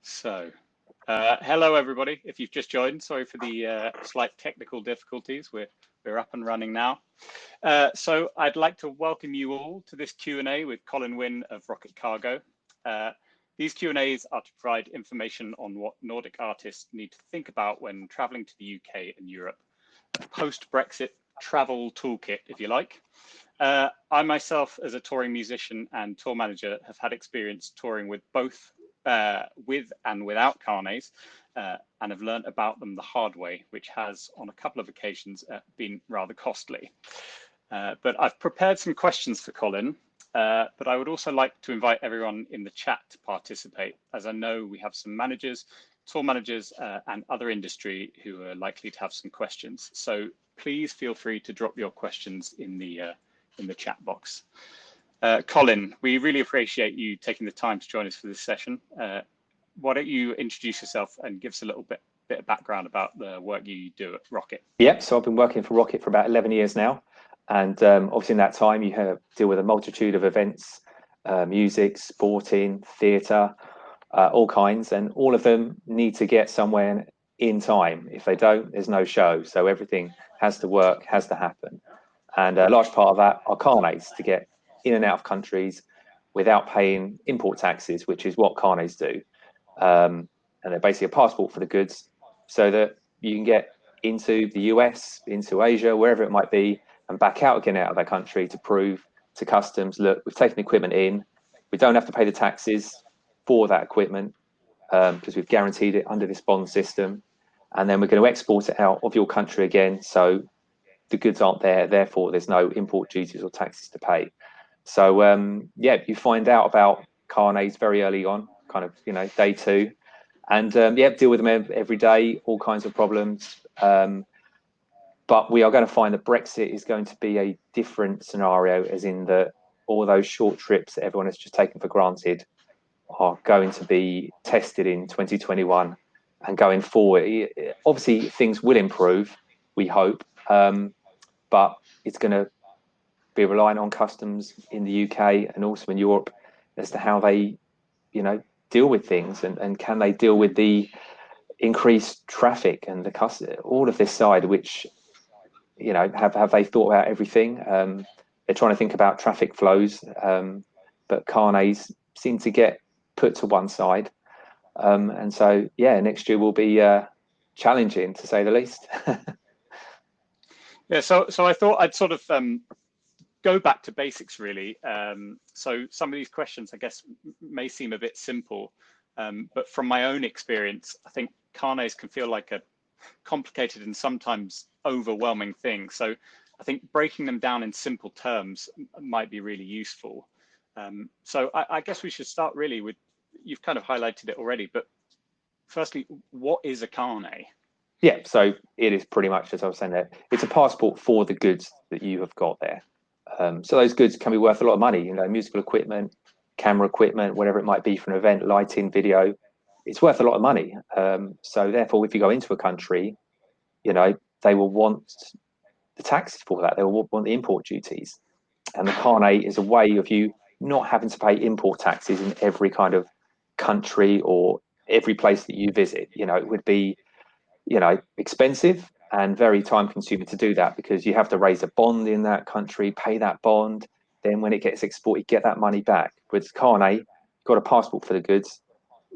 Hello everybody. If you've just joined, sorry for the slight technical difficulties. We're up and running now. So I'd like to welcome you all to this Q&A with Colin Wynne of Rocket Cargo. These Q&As are to provide information on what Nordic artists need to think about when traveling to the UK and Europe. A post-Brexit travel toolkit, if you like. I myself, as a touring musician and tour manager, have had experience touring with both with and without CARNETS, and have learnt about them the hard way, which has on a couple of occasions been rather costly. But I've prepared some questions for Colin, but I would also like to invite everyone in the chat to participate, as I know we have some managers, tour managers, and other industry who are likely to have some questions. So please feel free to drop your questions in the chat box. Colin, we really appreciate you taking the time to join us for this session. Why don't you introduce yourself and give us a little bit of background about the work you do at Rocket? Yeah, so I've been working for Rocket for about 11 years now. And obviously in that time, you deal with a multitude of events, music, sporting, theatre, all kinds, and all of them need to get somewhere in time. If they don't, there's no show. So everything has to work, has to happen. And a large part of that are CARNETS to get in and out of countries without paying import taxes, which is what CARNETS do. And they're basically a passport for the goods so that you can get into the US, into Asia, wherever it might be, and back out again out of that country to prove to customs, look, we've taken equipment in, we don't have to pay the taxes for that equipment because we've guaranteed it under this bond system. And then we're going to export it out of your country again. So the goods aren't there, therefore there's no import duties or taxes to pay. So yeah, you find out about CARNETS very early on, kind of, you know, day two, and yeah, deal with them every day, all kinds of problems. But we are going to find that Brexit is going to be a different scenario, as in that all those short trips that everyone has just taken for granted are going to be tested in 2021 and going forward. Obviously, things will improve, we hope, but it's going to be relying on customs in the UK and also in Europe as to how they, you know, deal with things and can they deal with the increased traffic and the all of this side, which, you know, have they thought about everything? They're trying to think about traffic flows, but CARNETS seem to get put to one side. And so, yeah, next year will be challenging, to say the least. Yeah, so I thought I'd sort of go back to basics, really. So some of these questions, I guess, may seem a bit simple, but from my own experience, I think CARNETS can feel like a complicated and sometimes overwhelming thing. So I think breaking them down in simple terms might be really useful. So I guess we should start really with, you've kind of highlighted it already, but firstly, what is a CARNET? Yeah, so it is pretty much, as I was saying there, it's a passport for the goods that you have got there. So those goods can be worth a lot of money, you know, musical equipment, camera equipment, whatever it might be for an event, lighting, video, it's worth a lot of money. So therefore, if you go into a country, you know, they will want the taxes for that. They will want the import duties. And the CARNET is a way of you not having to pay import taxes in every kind of country or every place that you visit. You know, it would be, you know, expensive and very time consuming to do that because you have to raise a bond in that country, pay that bond. Then when it gets exported, get that money back. With CARNET, you've got a passport for the goods.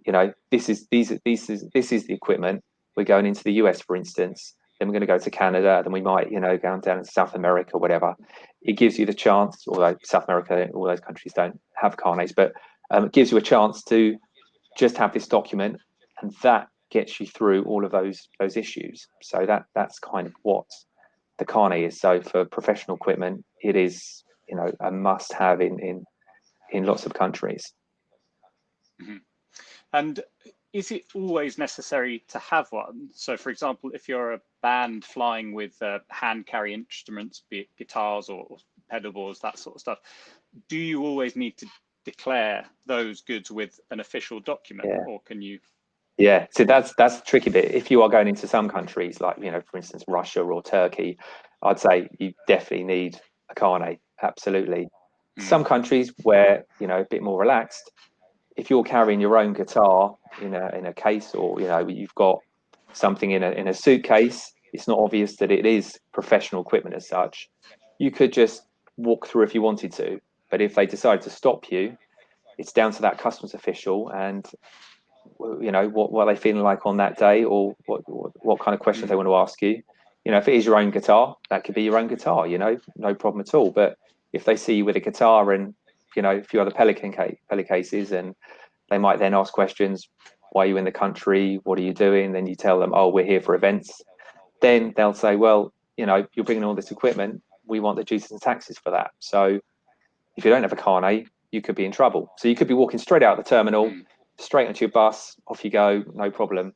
You know, this is the equipment. We're going into the US, for instance. Then we're going to go to Canada. Then we might, you know, go down to South America, whatever. It gives you the chance, although South America, all those countries don't have CARNETs, but it gives you a chance to just have this document, and that gets you through all of those issues. So that's kind of what the CARNET is. So for professional equipment, it is, you know, a must-have in lots of countries. Mm-hmm. And is it always necessary to have one? So, for example, if you're a band flying with hand carry instruments, be it guitars or pedal boards, that sort of stuff, do you always need to declare those goods with an official document, or can you? Yeah, so that's the tricky bit. If you are going into some countries, like, you know, for instance, Russia or Turkey, I'd say you definitely need a CARNET, absolutely. Some countries where, you know, a bit more relaxed, if you're carrying your own guitar in a case, or you've got something in a suitcase, it's not obvious that it is professional equipment as such. You could just walk through if you wanted to, but if they decide to stop you, it's down to that customs official, and what are they feeling like on that day, or what kind of questions they want to ask you. If it is your own guitar, that could be your own guitar, no problem at all. But if they see you with a guitar and a few other Pelican cases, and they might then ask questions: why are you in the country, what are you doing? Then you tell them, oh, we're here for events. Then they'll say, well, you're bringing all this equipment, we want the duties and taxes for that. So if you don't have a carnet, you could be in trouble. So you could be walking straight out of the terminal, straight onto your bus, off you go, no problem.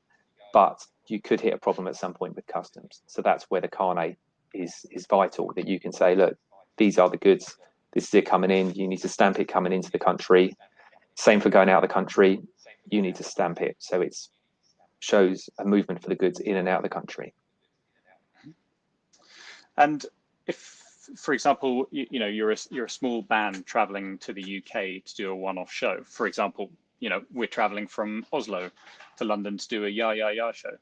But you could hit a problem at some point with customs. So that's where the carnet is vital, that you can say, look, these are the goods, this is it coming in, you need to stamp it coming into the country. Same for going out of the country, you need to stamp it. So it shows a movement for the goods in and out of the country. And if, for example, you're a small band traveling to the UK to do a one-off show, for example, we're traveling from Oslo to London to do a Ya Ya Ya show.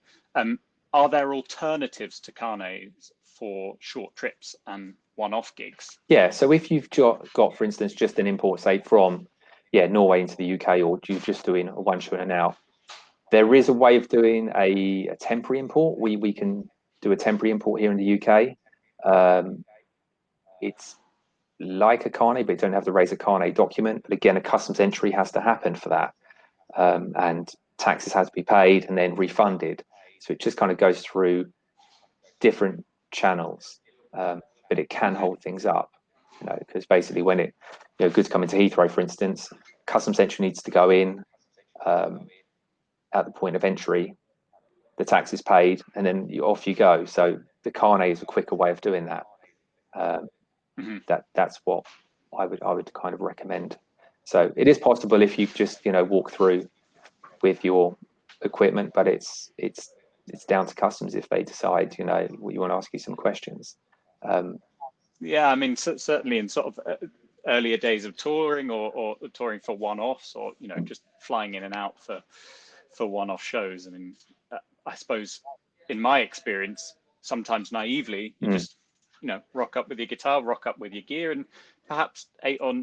Are there alternatives to carnets for short trips and one-off gigs? Yeah, so if you've got, for instance, just an import, say from Norway into the UK, or you're just doing a one show in and out, there is a way of doing a temporary import. We can do a temporary import here in the UK. It's like a carnet, but you don't have to raise a carnet document. But again, a customs entry has to happen for that, and taxes have to be paid and then refunded. So it just kind of goes through different channels, but it can hold things up, because basically when goods come into Heathrow, for instance, customs entry needs to go in at the point of entry, the tax is paid, and then off you go. So the carnet is a quicker way of doing that. That's what I would kind of recommend. So it is possible if you just walk through with your equipment, but it's down to customs if they decide you want to ask you some questions. Yeah, I mean, certainly in sort of earlier days of touring, or touring for one-offs, or just flying in and out for one-off shows. I mean, I suppose in my experience, sometimes naively, you just rock up with your guitar, rock up with your gear, and perhaps 8 or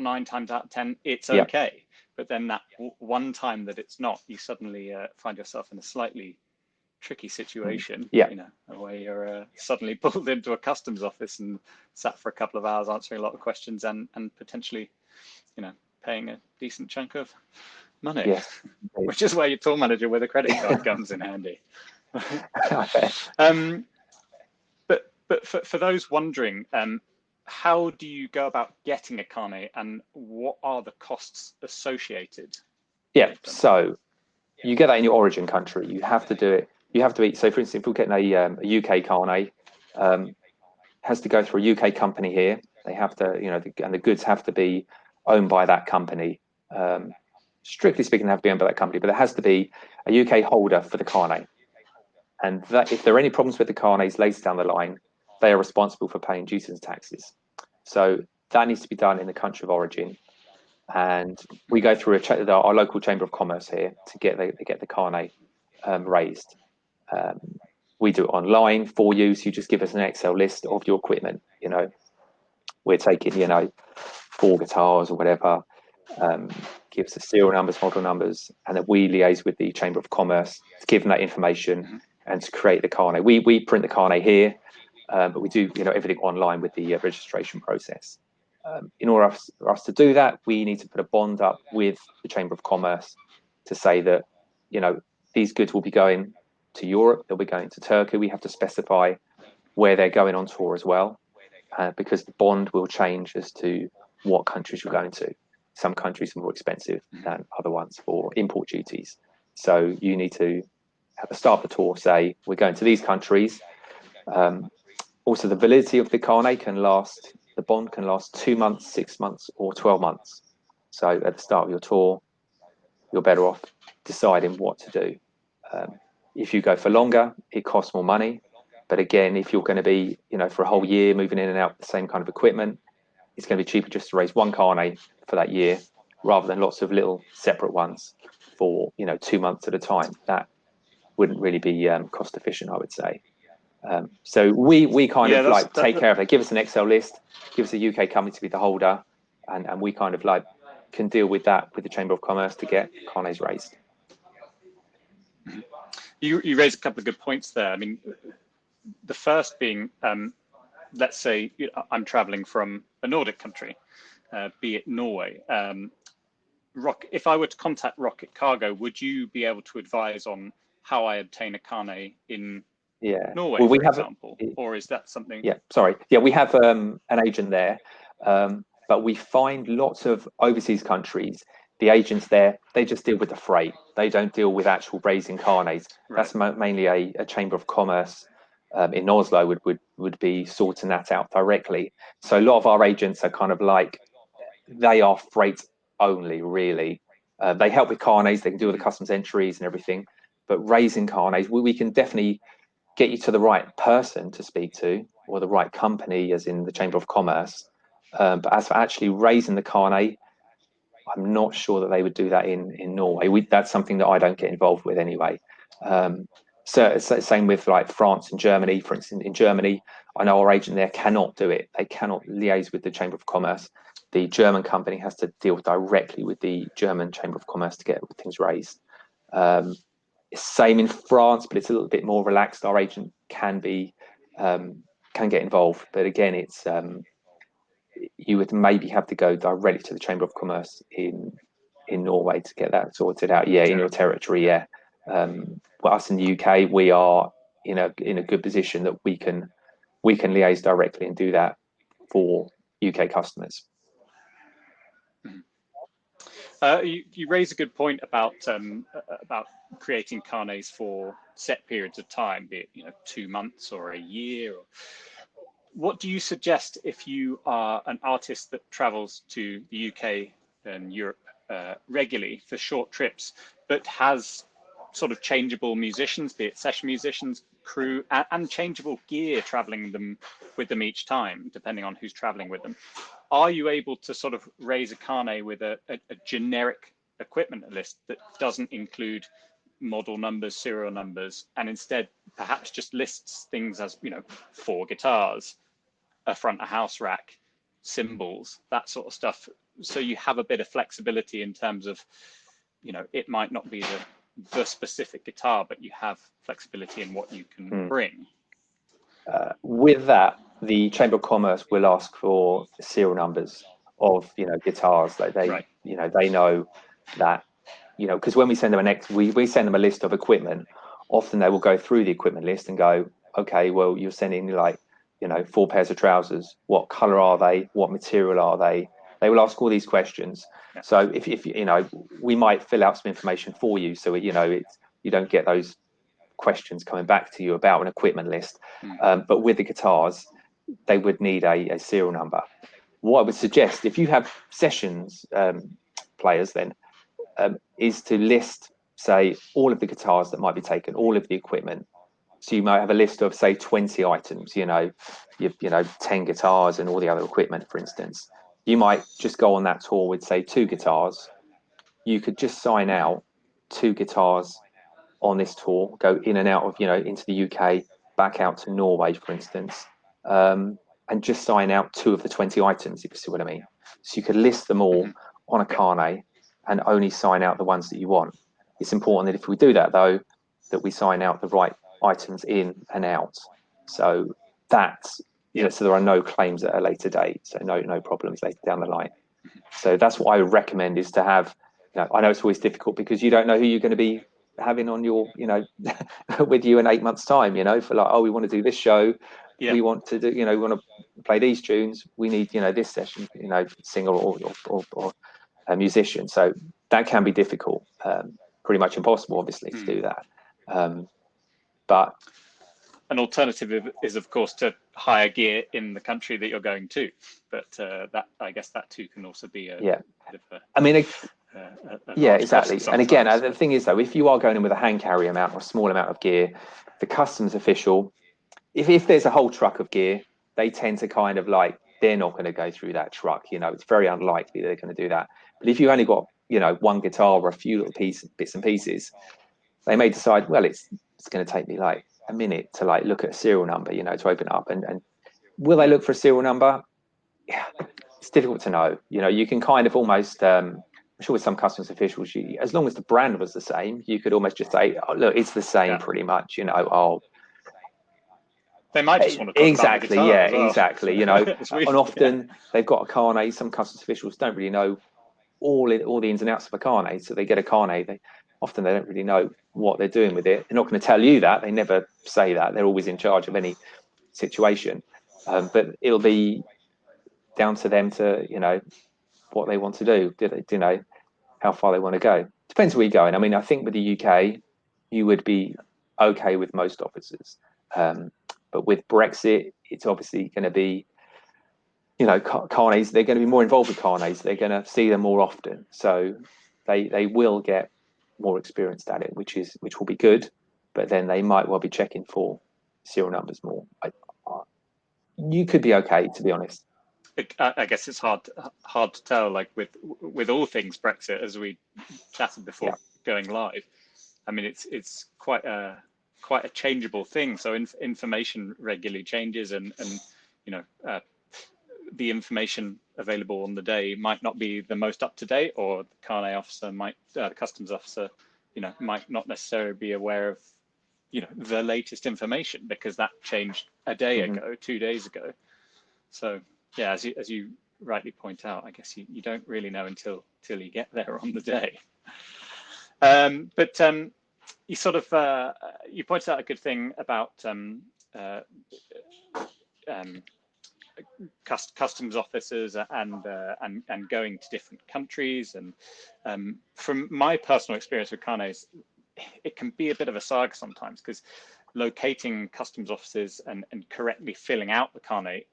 9 times out of 10 it's okay. But then that one time that it's not, you suddenly find yourself in a slightly tricky situation, where you're suddenly pulled into a customs office and sat for a couple of hours answering a lot of questions, and potentially paying a decent chunk of money, which is where your tour manager with a credit card comes in handy. But for those wondering, how do you go about getting a carnet, and what are the costs associated? So you get that in your origin country. You have to do it. You have to be. So, for instance, if we're getting a UK carnet, has to go through a UK company here. They have to, and the goods have to be owned by that company. Strictly speaking, they have to be owned by that company, but there has to be a UK holder for the carnet. And that, if there are any problems with the carnets later down the line, they are responsible for paying duties and taxes. So that needs to be done in the country of origin. And we go through our local chamber of commerce here to get the carnet raised. We do it online for you. So you just give us an Excel list of your equipment. We're taking 4 guitars or whatever. Gives us serial numbers, model numbers, and then we liaise with the chamber of commerce to give them that information and to create the carnet. We print the carnet here, but we do everything online with the registration process. In order for us to do that, we need to put a bond up with the Chamber of Commerce to say that these goods will be going to Europe, they'll be going to Turkey. We have to specify where they're going on tour as well, because the bond will change as to what countries you're going to. Some countries are more expensive than other ones for import duties. So you need to, at the start of the tour, say, we're going to these countries. Also, the validity of the carnet the bond can last 2 months, 6 months, or 12 months. So at the start of your tour, you're better off deciding what to do. If you go for longer, it costs more money. But again, if you're going to be, for a whole year moving in and out with the same kind of equipment, it's going to be cheaper just to raise one carnet for that year, rather than lots of little separate ones for 2 months at a time. That wouldn't really be cost efficient, I would say. So we kind of like take care of it. Give us an Excel list, give us a UK company to be the holder, and we kind of like can deal with that with the Chamber of Commerce to get carnets raised. You raised a couple of good points there. I mean, the first being, let's say I'm traveling from a Nordic country, be it Norway. If I were to contact Rocket Cargo, would you be able to advise on how I obtain a carnet in Norway, well, for example? Or is that something? Yeah, sorry. Yeah, we have an agent there, but we find lots of overseas countries, the agents there, they just deal with the freight. They don't deal with actual raising carnets. Right. That's mainly a Chamber of Commerce in Oslo would be sorting that out directly. So a lot of our agents are kind of like, they are freight only, really. They help with carnets, they can deal with the customs entries and everything, but raising carnets, we can definitely get you to the right person to speak to, or the right company, as in the Chamber of Commerce. But as for actually raising the carnet, I'm not sure that they would do that in Norway. That's something that I don't get involved with anyway. So same with like France and Germany. For instance, in Germany, I know our agent there cannot do it. They cannot liaise with the Chamber of Commerce. The German company has to deal directly with the German Chamber of Commerce to get things raised. Same in France, but it's a little bit more relaxed. Our agent can get involved, but again, it's you would maybe have to go directly to the Chamber of Commerce in Norway to get that sorted out. Yeah, in your territory. Yeah, but us in the UK, we are in a good position that we can liaise directly and do that for UK customers. You raise a good point about creating carnets for set periods of time, be it 2 months or a year. What do you suggest if you are an artist that travels to the UK and Europe regularly for short trips, but has sort of changeable musicians, be it session musicians, crew, and changeable gear traveling with them each time, depending on who's traveling with them? Are you able to sort of raise a carnet with a generic equipment list that doesn't include model numbers, serial numbers, and instead perhaps just lists things as 4 guitars, a front of house rack, cymbals, that sort of stuff, so you have a bit of flexibility in terms of it might not be the specific guitar, but you have flexibility in what you can bring? With that, the Chamber of Commerce will ask for serial numbers of guitars. Like they know that because when we send them we send them a list of equipment. Often they will go through the equipment list and go, okay, well, you're sending like 4 pairs of trousers. What color are they? What material are they? They will ask all these questions. Yeah. So if we might fill out some information for you, so you don't get those questions coming back to you about an equipment list. But with the guitars, they would need a serial number. What I would suggest, if you have sessions players, then is to list, say, all of the guitars that might be taken, all of the equipment. So you might have a list of, say, 20 items, 10 guitars and all the other equipment, for instance. You might just go on that tour with, say, 2 guitars. You could just sign out 2 guitars on this tour, go in and out of, into the UK, back out to Norway, for instance, and just sign out 2 of the 20 items, if you see what I mean. So you could list them all on a carnet and only sign out the ones that you want. It's important that if we do that, though, that we sign out the right items in and out. So that's, so there are no claims at a later date, so no problems later down the line. So that's what I would recommend, is to have, I know it's always difficult because you don't know who you're going to be having on your, with you in 8 months' time, for like, oh, we want to do this show, we want to do, we want to play these tunes, we need, this session, singer or a musician. So that can be difficult, pretty much impossible, obviously, to do that. But an alternative is, of course, to hire gear in the country that you're going to. But that, I guess, that too can also be a bit of a, I mean, exactly. And again, the thing is, though, if you are going in with a hand carry amount or a small amount of gear, the customs official, if there's a whole truck of gear, they tend to kind of like they're not going to go through that truck. It's very unlikely they're going to do that. But if you only got, one guitar or a few little bits and pieces, they may decide, well, it's going to take me like a minute to like look at a serial number, to open it up. And will they look for a serial number? Yeah, it's difficult to know. You can kind of almost, I'm sure with some customs officials, as long as the brand was the same, you could almost just say, oh, look, it's the same pretty much, They might just want to talk about the guitar as well. Exactly. And often they've got a carnet. Some customs officials don't really know all the ins and outs of a carnet, so they get a carnet. They don't really know what they're doing with it. They're not going to tell you that. They never say that. They're always in charge of any situation, but it'll be down to them to what they want to do. How far they want to go. Depends where you're going. I mean, I think with the UK, you would be okay with most officers. But with Brexit, it's obviously going to be, carnets, they're going to be more involved with carnets. They're going to see them more often. So they will get more experienced at it, which will be good. But then they might well be checking for serial numbers more. You could be okay, to be honest. I guess it's hard to tell, like with all things Brexit, as we chatted before going live. I mean, it's quite a changeable thing. So information regularly changes, and the information available on the day might not be the most up to date, or the carnet officer customs officer, might not necessarily be aware of, the latest information, because that changed a day ago, 2 days ago. So yeah, as you rightly point out, I guess you don't really know until you get there on the day. But you sort of you pointed out a good thing about customs officers and going to different countries. And from my personal experience with carnets, it can be a bit of a saga sometimes, because locating customs officers and correctly filling out the carnet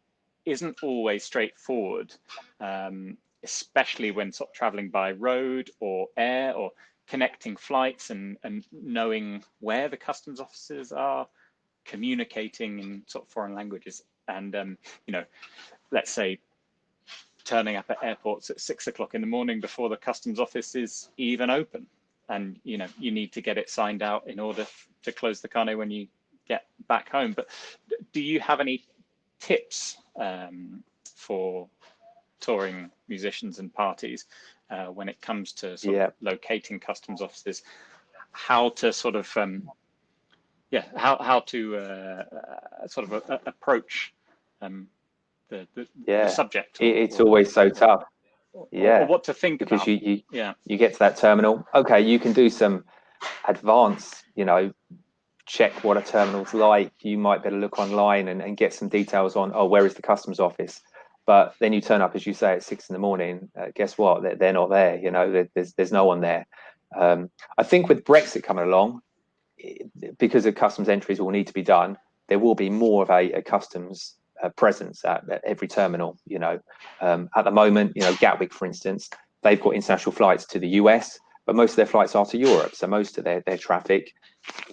isn't always straightforward, especially when sort of traveling by road or air, or connecting flights and knowing where the customs officers are, communicating in sort of foreign languages. And let's say turning up at airports at 6 o'clock in the morning before the customs office is even open, and you need to get it signed out in order to close the carnet when you get back home. But do you have any tips for touring musicians and parties when it comes to sort of locating customs officers, how to sort of how to sort of approach the subject? It's always so tough. Or what to think because about. You get to that terminal. Okay, you can do some advanced, check what a terminal's like. You might better look online and get some details on, where is the customs office? But then you turn up, as you say, at 6 in the morning. Guess what? They're not there. There's no one there. I think with Brexit coming along, because the customs entries will need to be done, there will be more of a customs presence at every terminal. At the moment, Gatwick, for instance, they've got international flights to the US, but most of their flights are to Europe. So most of their traffic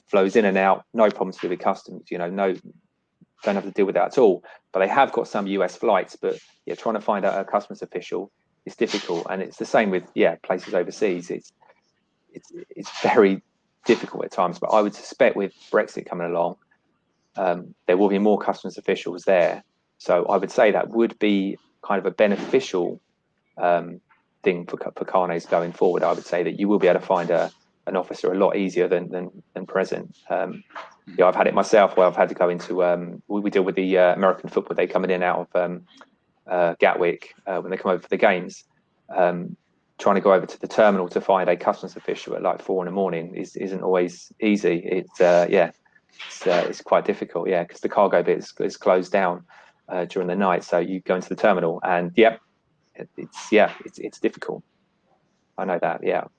flows in and out, no problems with the customs. Don't have to deal with that at all. But they have got some US flights, but trying to find out a customs official is difficult. And it's the same with places overseas. It's very difficult at times. But I would suspect with Brexit coming along, there will be more customs officials there. So I would say that would be kind of a beneficial thing for carnets going forward. I would say that you will be able to find an officer a lot easier than present. I've had it myself where I've had to go into we deal with the American football. They coming in and out of Gatwick when they come over for the games. Trying to go over to the terminal to find a customs official at like 4 in the morning isn't always easy. It's quite difficult, because the cargo bit is closed down during the night. So you go into the terminal, and it's difficult. I know that,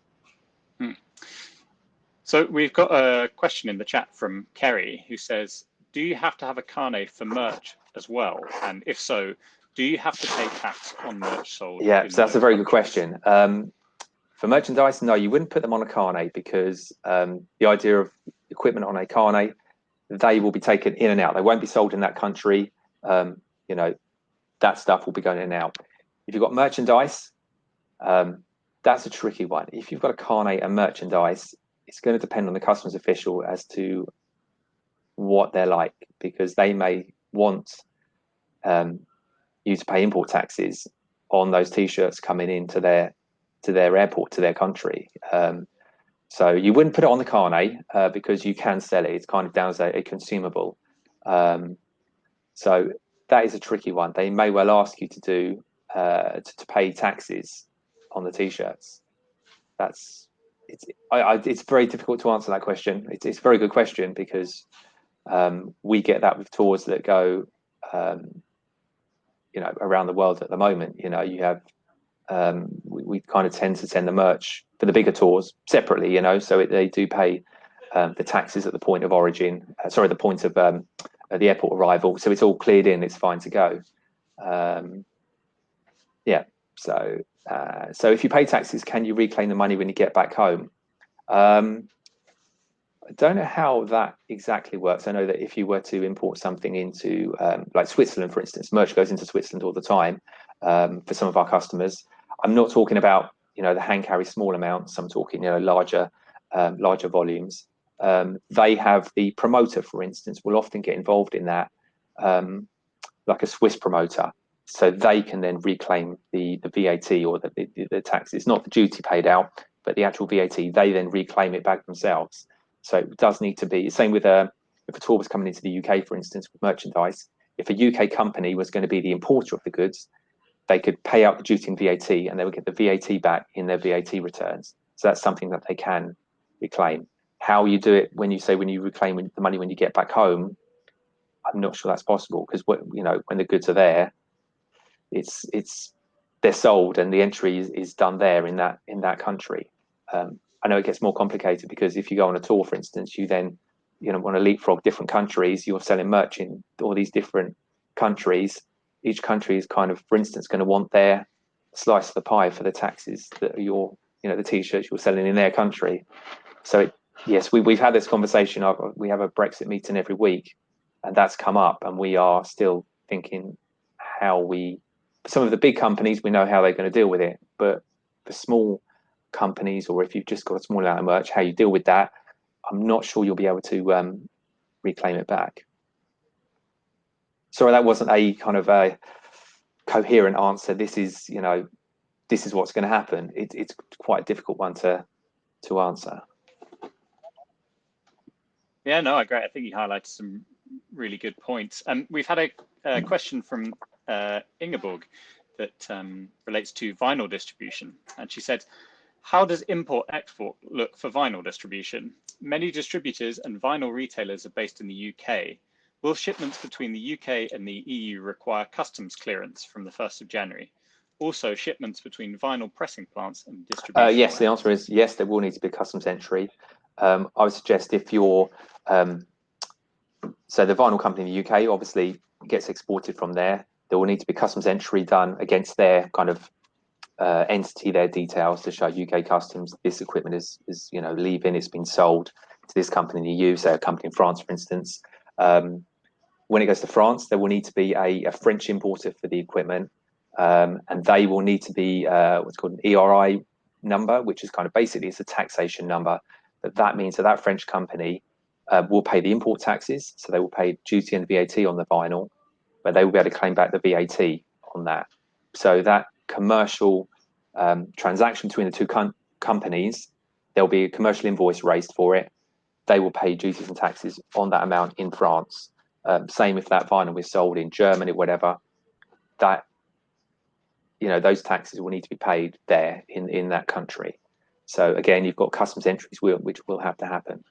So we've got a question in the chat from Kerry, who says, do you have to have a carnet for merch as well? And if so, do you have to pay tax on merch sold? So that's a very good question. For merchandise, no, you wouldn't put them on a carnet, because the idea of equipment on a carnet, they will be taken in and out. They won't be sold in that country. that stuff will be going in and out. If you've got merchandise, that's a tricky one. If you've got a carnet and merchandise, it's going to depend on the customs official as to what they're like, because they may want you to pay import taxes on those T-shirts coming into their airport, to their country. So you wouldn't put it on the carnet because you can sell it. It's kind of down as a consumable. So that is a tricky one. They may well ask you to do to pay taxes on the T-shirts. It's very difficult to answer that question. It's a very good question, because we get that with tours that go around the world at the moment. You have we kind of tend to send the merch for the bigger tours separately, so they do pay the taxes at the point of origin, the point of the airport arrival, so it's all cleared in, it's fine to go. So if you pay taxes, can you reclaim the money when you get back home? I don't know how that exactly works. I know that if you were to import something into like Switzerland, for instance, merch goes into Switzerland all the time for some of our customers. I'm not talking about the hand carry small amounts. I'm talking larger volumes. They have the promoter, for instance, will often get involved in that, like a Swiss promoter, so they can then reclaim the VAT or the taxes, not the duty paid out, but the actual VAT. They then reclaim it back themselves. So it does need to be the same with if a tour was coming into the UK, for instance, with merchandise. If a UK company was going to be the importer of the goods, they could pay out the duty and VAT, and they would get the VAT back in their VAT returns. So that's something that they can reclaim. How you do it when you reclaim the money when you get back home, I'm not sure that's possible, because when the goods are there, they're sold and the entry is done there in that country. I know it gets more complicated, because if you go on a tour, for instance, you then want to leapfrog different countries. You're selling merch in all these different countries. Each country is kind of, for instance, going to want their slice of the pie for the taxes that the T-shirts you're selling in their country. So yes, we've had this conversation. We have a Brexit meeting every week, and that's come up, and we are still thinking some of the big companies, we know how they're going to deal with it, but for small companies, or if you've just got a small amount of merch, how you deal with that, I'm not sure you'll be able to reclaim it back. Sorry, that wasn't a kind of a coherent answer. This is what's going to happen. It's quite a difficult one to answer. Yeah, no, I agree. I think you highlighted some really good points. And we've had a question from Ingeborg that relates to vinyl distribution. And she said, how does import-export look for vinyl distribution? Many distributors and vinyl retailers are based in the UK. Will shipments between the UK and the EU require customs clearance from the 1st of January? Also, shipments between vinyl pressing plants and distribution. Yes, the answer is yes, there will need to be customs entry. I would suggest if you're, so the vinyl company in the UK obviously gets exported from there. There will need to be customs entry done against their kind of entity, their details, to show UK customs this equipment is leaving, it's been sold to this company in the EU, so a company in France, for instance. When it goes to France, there will need to be a French importer for the equipment, and they will need to be what's called an ERI number, which is kind of basically it's a taxation number. But that means that French company will pay the import taxes, so they will pay duty and VAT on the vinyl, but they will be able to claim back the VAT on that. So that commercial transaction between the two companies, there'll be a commercial invoice raised for it. They will pay duties and taxes on that amount in France. Same if that vinyl is sold in Germany, whatever, that those taxes will need to be paid there in that country. So again, you've got customs entries which will have to happen.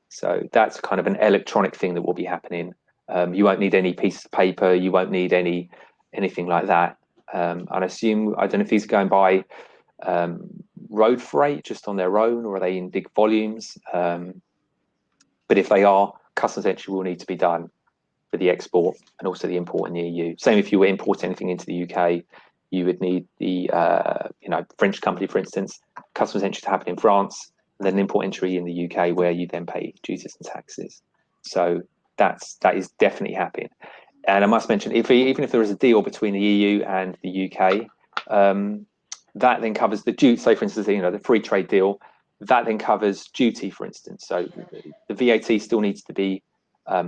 So that's kind of an electronic thing that will be happening. You won't need any piece of paper. You won't need anything like that. I assume, I don't know if these are going by road freight just on their own, or are they in big volumes? But if they are, customs entry will need to be done for the export and also the import in the EU. Same if you were importing anything into the UK, you would need the French company, for instance, customs entry to happen in France, and then import entry in the UK, where you then pay duties and taxes. So that is definitely happening. And I must mention, even if there is a deal between the EU and the UK, that then covers the duty. Say, for instance, the free trade deal, that then covers duty, for instance. So the VAT still needs to be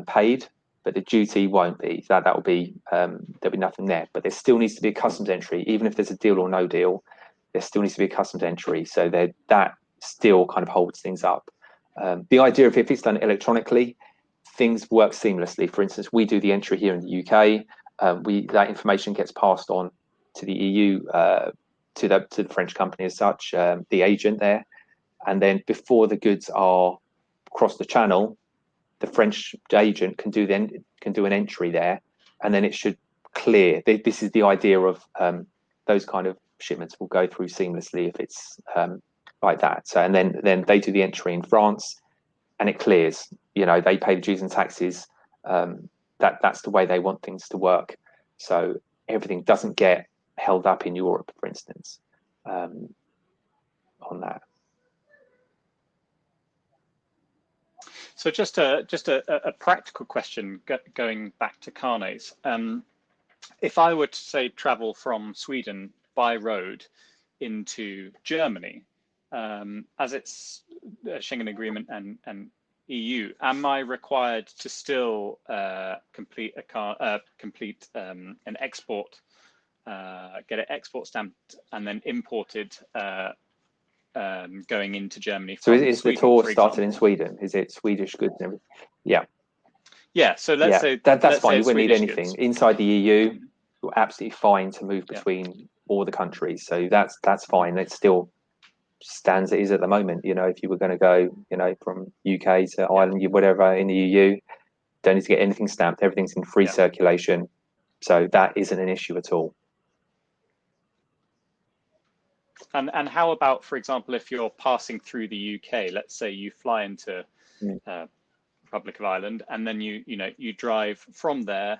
paid, but the duty won't be. That will be there'll be nothing there. But there still needs to be a customs entry, even if there's a deal or no deal. There still needs to be a customs entry. So that still kind of holds things up. The idea of if it's done electronically, things work seamlessly. For instance, we do the entry here in the UK. That information gets passed on to the EU, to the French company as such, the agent there, and then before the goods are across the channel, the French agent can do an entry there, and then it should clear. This is the idea of those kind of shipments will go through seamlessly if it's like that. So and then they do the entry in France, and it clears. They pay the dues and taxes. That's the way they want things to work. So everything doesn't get held up in Europe, for instance, on that. So just a practical question going back to CARNETS. If I were to say travel from Sweden by road into Germany, as it's a Schengen agreement and EU, am I required to still complete an export, get it export stamped and then imported going into Germany? So is the tour started in example? Sweden? Is it Swedish goods and everything? Yeah. Yeah. So let's say that's fine. You wouldn't need anything goods. inside the EU. You're absolutely fine to move between all the countries. So that's fine. It still stands as it is at the moment. If you were going to go, from UK to Ireland, whatever in the EU, don't need to get anything stamped. Everything's in free circulation. So that isn't an issue at all. And how about, for example, if you're passing through the UK, let's say you fly into Republic of Ireland, and then you drive from there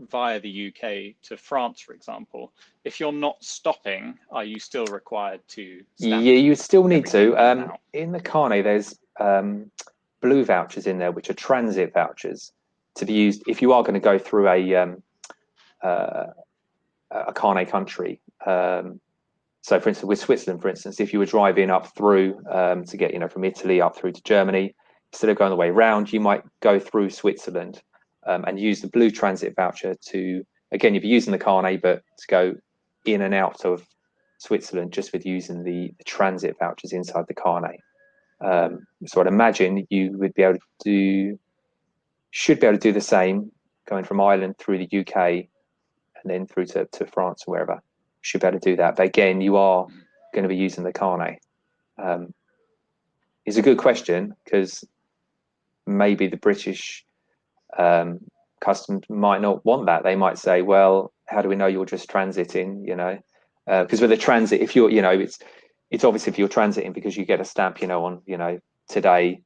via the UK to France, for example. If you're not stopping, are you still required to stamp? Yeah, you still need to. In the Carnet, there's blue vouchers in there, which are transit vouchers to be used if you are going to go through a Carnet country. So, for instance, with Switzerland, for instance, if you were driving up through to get, from Italy up through to Germany, instead of going the way around, you might go through Switzerland and use the blue transit voucher to, again, you'd be using the Carnet, but to go in and out of Switzerland just with using the transit vouchers inside the Carnet. So I'd imagine you would be able to should be able to do the same going from Ireland through the UK and then through to France or wherever. Should be able to do that. But again, you are going to be using the Carnet. It's a good question because maybe the British customs might not want that. They might say, well, how do we know you're just transiting, because with a transit, if you're, it's obviously if you're transiting because you get a stamp, on, today,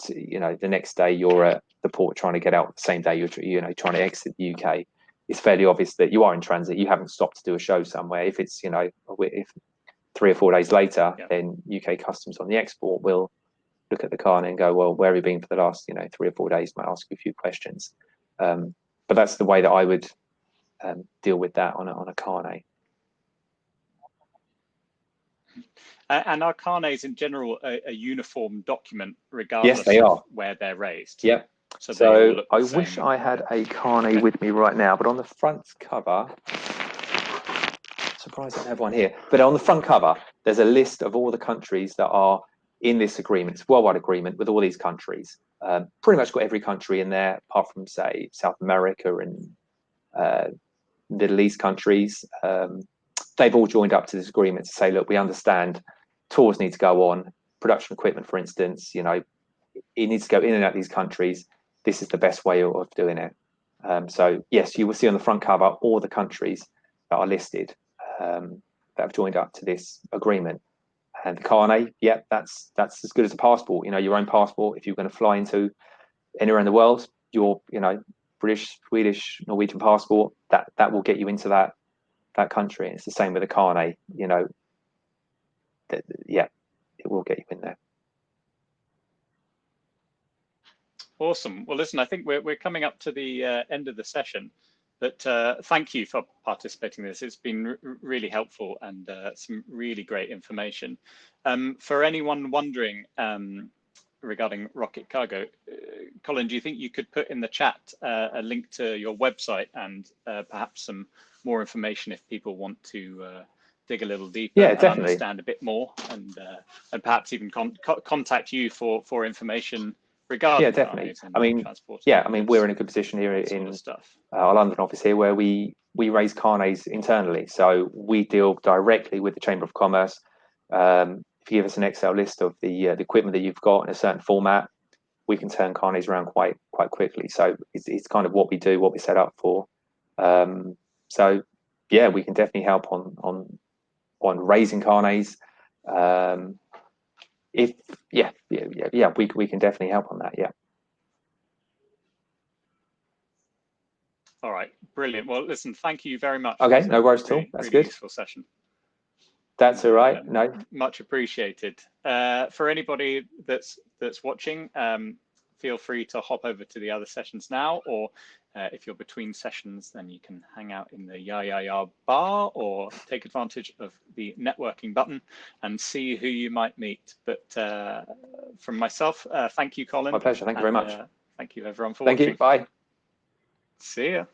the next day you're at the port trying to get out, the same day you're, trying to exit the UK. It's fairly obvious that you are in transit. You haven't stopped to do a show somewhere. If it's, if 3 or 4 days later, then UK customs on the export will look at the car and go, well, where have you been for the last, 3 or 4 days? Might ask you a few questions. But that's the way that I would deal with that on a Carnet. And are Carnets in general a uniform document regardless yes, they are. of where they're raised? Yep. So I wish I had a Carnet with me right now, but on the front cover, surprised I don't have one here, but on the front cover, there's a list of all the countries that are in this agreement. It's a worldwide agreement with all these countries. Pretty much got every country in there, apart from, say, South America and Middle East countries. They've all joined up to this agreement to say, look, we understand tours need to go on, production equipment, for instance, it needs to go in and out of these countries. This is the best way of doing it. So yes, you will see on the front cover all the countries that are listed that have joined up to this agreement. And the Carnet, that's as good as a passport. Your own passport. If you're going to fly into anywhere in the world, your British, Swedish, Norwegian passport that will get you into that country. And it's the same with the Carnet. It will get you in there. Awesome. Well, listen, I think we're coming up to the end of the session. But thank you for participating in this. It's been really helpful and some really great information. For anyone wondering regarding rocket cargo, Colin, do you think you could put in the chat a link to your website and perhaps some more information if people want to dig a little deeper and understand a bit more, and perhaps even contact you for information regarding definitely. I mean, we're in a good position here in our London office here, where we raise CARNETS internally. So we deal directly with the Chamber of Commerce. If you give us an Excel list of the equipment that you've got in a certain format, we can turn CARNETS around quite quickly. So it's kind of what we do, what we set up for. So yeah, we can definitely help on raising CARNETS. We can definitely help on that. Yeah. All right, brilliant. Well, listen, thank you very much. Okay, no worries at all. That's really good. Useful session. That's all right. No, much appreciated. For anybody that's watching, feel free to hop over to the other sessions now, or if you're between sessions, then you can hang out in the Ya bar or take advantage of the networking button and see who you might meet. But from myself, thank you, Colin. My pleasure. Thank you very much. Thank you, everyone, for watching. Thank you. Bye. See ya.